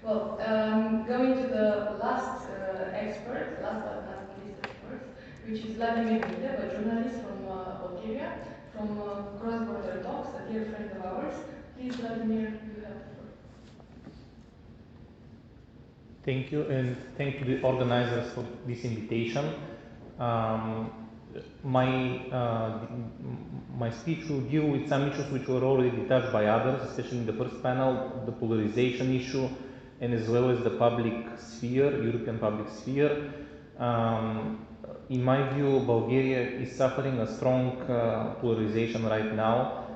Well, going to the last expert, last but not least expert, which is Vladimir Mitev, a journalist from Bulgaria, from Cross-Border Talks, a dear friend of ours. Please, Vladimir, you have the floor. Thank you, and thank to the organizers for this invitation. My speech will deal with some issues which were already touched by others, especially in the first panel, the polarization issue, and as well as the public sphere, European public sphere. In my view, Bulgaria is suffering a strong polarization right now,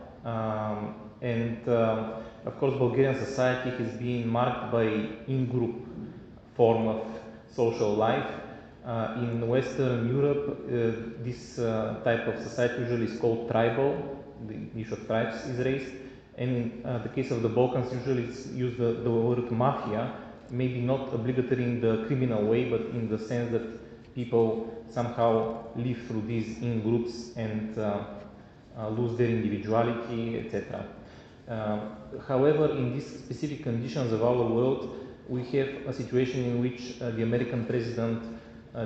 of course, Bulgarian society has been marked by in-group form of social life. In Western Europe, this type of society usually is called tribal. The issue of tribes is raised. And in the case of the Balkans, usually it's used the word mafia, maybe not obligatory in the criminal way, but in the sense that people somehow live through these in-groups and lose their individuality, etc. However, in these specific conditions of our world, we have a situation in which the American president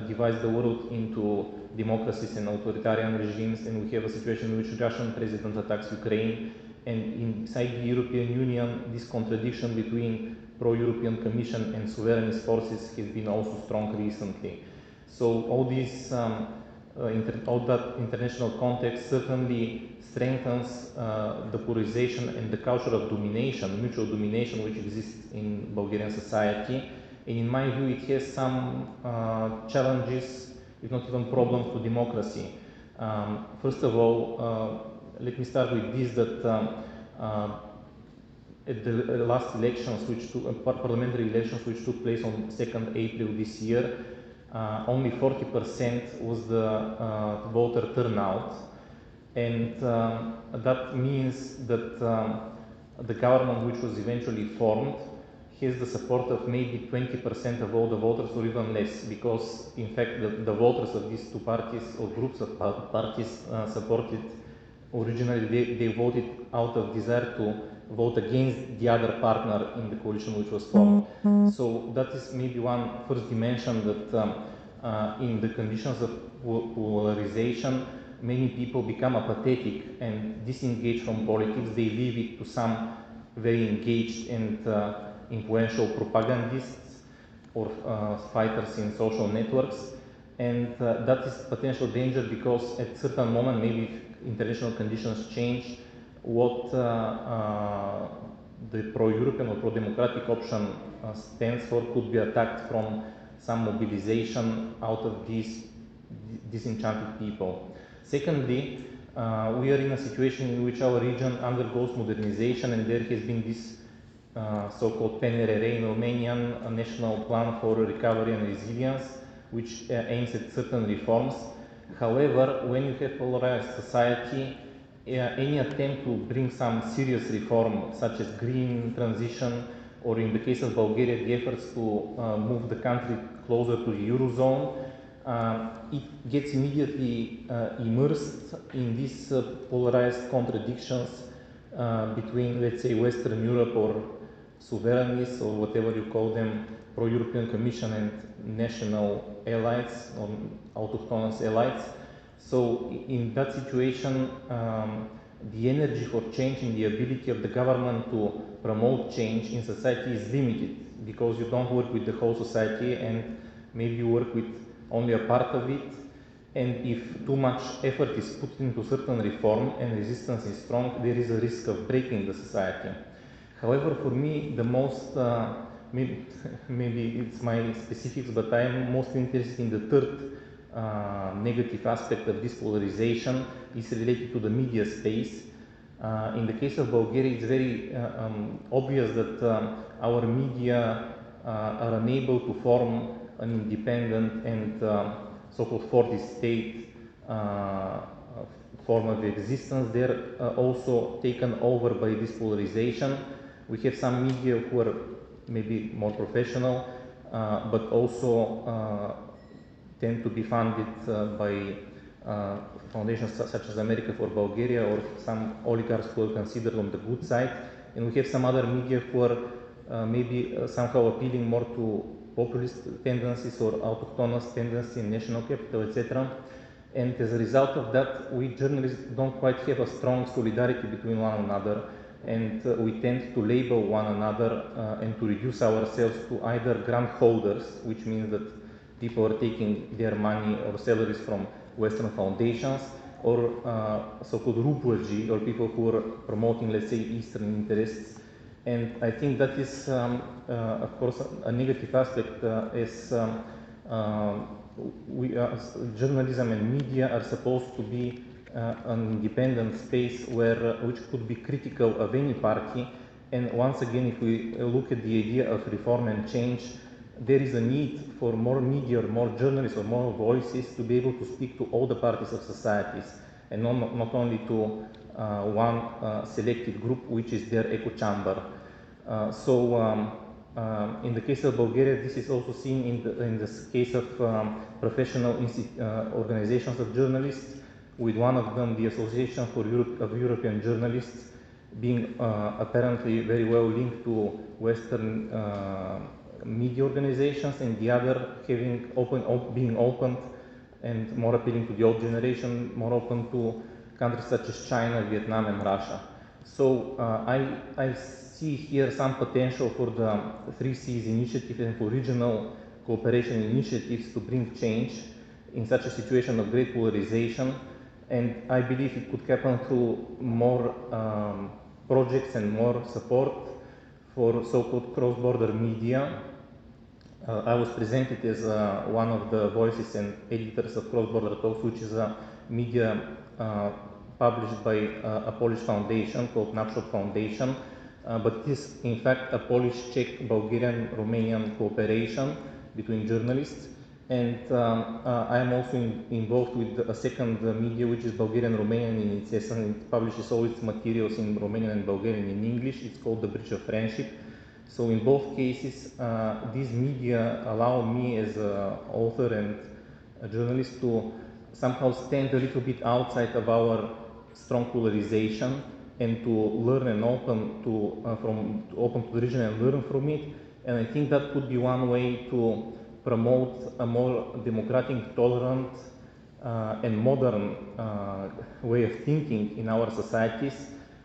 divides the world into democracies and authoritarian regimes, and we have a situation in which Russian president attacks Ukraine, and inside the European Union, this contradiction between pro-European Commission and sovereignist forces has been also strong recently. So all this, all that international context certainly strengthens the polarization and the culture of domination, mutual domination, which exists in Bulgarian society. And in my view, it has some challenges, if not even problems, to democracy. First of all, let me start with this, that at the last elections, parliamentary elections, which took place on 2nd April this year, only 40% was the voter turnout. And that means that the government which was eventually formed has the support of maybe 20% of all the voters or even less, because in fact the voters of these two parties or groups of parties supported, originally they voted out of desire to vote against the other partner in the coalition which was formed. So that is maybe one first dimension, that in the conditions of polarization, many people become apathetic and disengage from politics. They leave it to some very engaged and influential propagandists or fighters in social networks. And that is potential danger, because at certain moment, maybe if international conditions change, what the pro-European or pro-democratic option stands for could be attacked from some mobilization out of these disenchanted people. Secondly, we are in a situation in which our region undergoes modernization, and there has been this so-called PNRR in Romanian, a National Plan for Recovery and Resilience, which aims at certain reforms. However, when you have polarized society, any attempt to bring some serious reform, such as green transition, or in the case of Bulgaria, the efforts to move the country closer to the Eurozone, it gets immediately immersed in these polarized contradictions between, let's say, Western Europe or sovereignists, or whatever you call them, pro-European Commission, and national allies or autochthonous allies. So in that situation, the energy for change and the ability of the government to promote change in society is limited, because you don't work with the whole society, and maybe you work with only a part of it. And if too much effort is put into certain reform and resistance is strong, there is a risk of breaking the society. However, for me, the most, maybe it's my specifics, but I am most interested in the third negative aspect of this polarization. Is related to the media space. In the case of Bulgaria, it's very obvious that our media are unable to form an independent and so-called fourth state form of existence. They're also taken over by this polarization. We have some media who are maybe more professional, but also tend to be funded by foundations such as America for Bulgaria, or some oligarchs who are considered on the good side. And we have some other media who are maybe somehow appealing more to populist tendencies or autochthonous tendencies in national capital, etc. And as a result of that, we journalists don't quite have a strong solidarity between one another, and we tend to label one another and to reduce ourselves to either grant holders, which means that people are taking their money or salaries from Western foundations, or so-called rubourgeois, or people who are promoting, let's say, Eastern interests. And I think that is, of course, a negative aspect, as journalism and media are supposed to be an independent space which could be critical of any party. And once again, if we look at the idea of reform and change, there is a need for more media, or more journalists, or more voices to be able to speak to all the parties of societies, and not only to one selected group, which is their echo chamber. In the case of Bulgaria, this is also seen in the case of professional organizations of journalists, with one of them, the Association of European Journalists, being apparently very well linked to Western media organizations, and the other being opened and more appealing to the old generation, more open to countries such as China, Vietnam, and Russia. So I see here some potential for the 3Cs initiative and for regional cooperation initiatives to bring change in such a situation of great polarization. And I believe it could happen through more projects and more support for so-called cross-border media. I was presented as one of the voices and editors of Cross-Border Talks, which is a media published by a Polish foundation called Napshot Foundation, but it is in fact a Polish-Czech, Bulgarian, Romanian cooperation between journalists. And I am also involved with a second media, which is Bulgarian Romanian in its essence. It publishes all its materials in Romanian and Bulgarian in English. It's called The Bridge of Friendship. So in both cases, these media allow me as an author and a journalist to somehow stand a little bit outside of our strong polarization, and to learn and open to the region and learn from it. And I think that could be one way to promote a more democratic, tolerant, and modern way of thinking in our societies,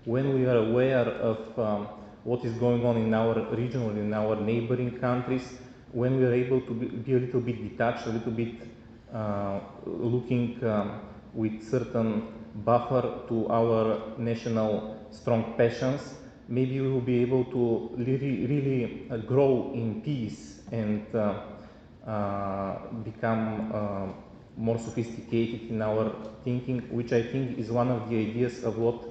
when we are aware of what is going on in our region or in our neighboring countries, when we are able to be a little bit detached, a little bit looking with certain buffer to our national strong passions, maybe we will be able to really grow in peace and become more sophisticated in our thinking, which I think is one of the ideas of what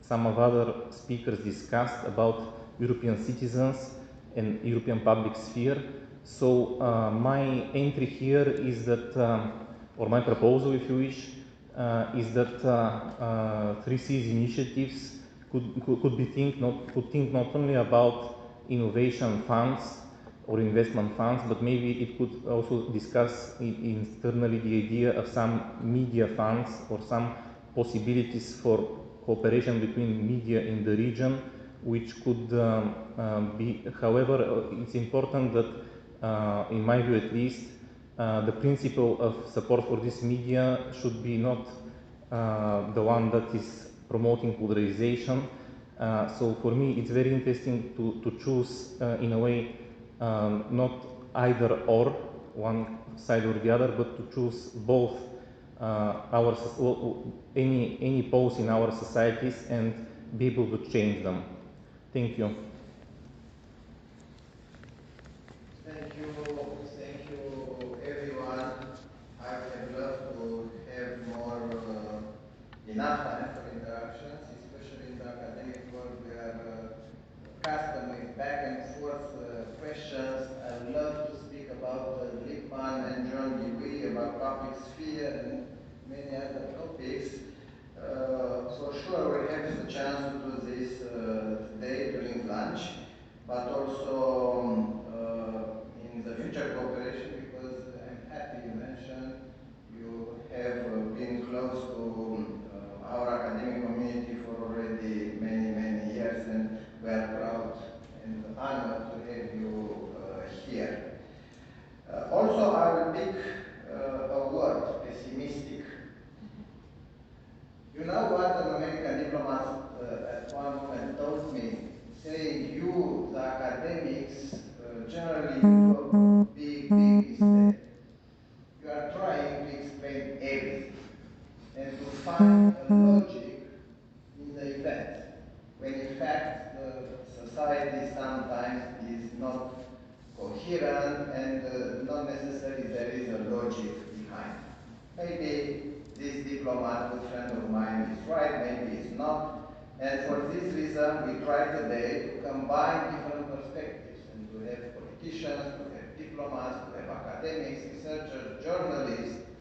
some of other speakers discussed about European citizens and European public sphere. So my entry here is that, or my proposal, if you wish, is that 3Cs initiatives could think not only about innovation funds or investment funds, but maybe it could also discuss internally the idea of some media funds or some possibilities for cooperation between media in the region, which could be, however, it's important that, in my view at least, the principle of support for this media should be not the one that is promoting polarization. So for me, it's very interesting to choose in a way not either or, one side or the other, but to choose both any poles in our societies and be able to change them. Thank you. Thank you everyone. I would love to have more, enough time for interactions, especially in the academic world where accustomed with back and forth questions. I would love to speak about Lippmann and John Dewey, about public sphere and many other topics. So sure we have the chance to do this today during lunch, but also in the future cooperation, because I'm happy you mentioned you have been close to our pick a word, pessimistic. You know what an American diplomat at one moment told me, saying you, the academics, generally you do a big mistake. You are trying to explain everything and to find a logic in the event, when in fact the society sometimes is not coherent and not necessarily there is a logic behind. Maybe this diplomat, good friend of mine, is right, maybe he's not. And for this reason, we try today to combine different perspectives and to have politicians, to have diplomats, to have academics, researchers, journalists,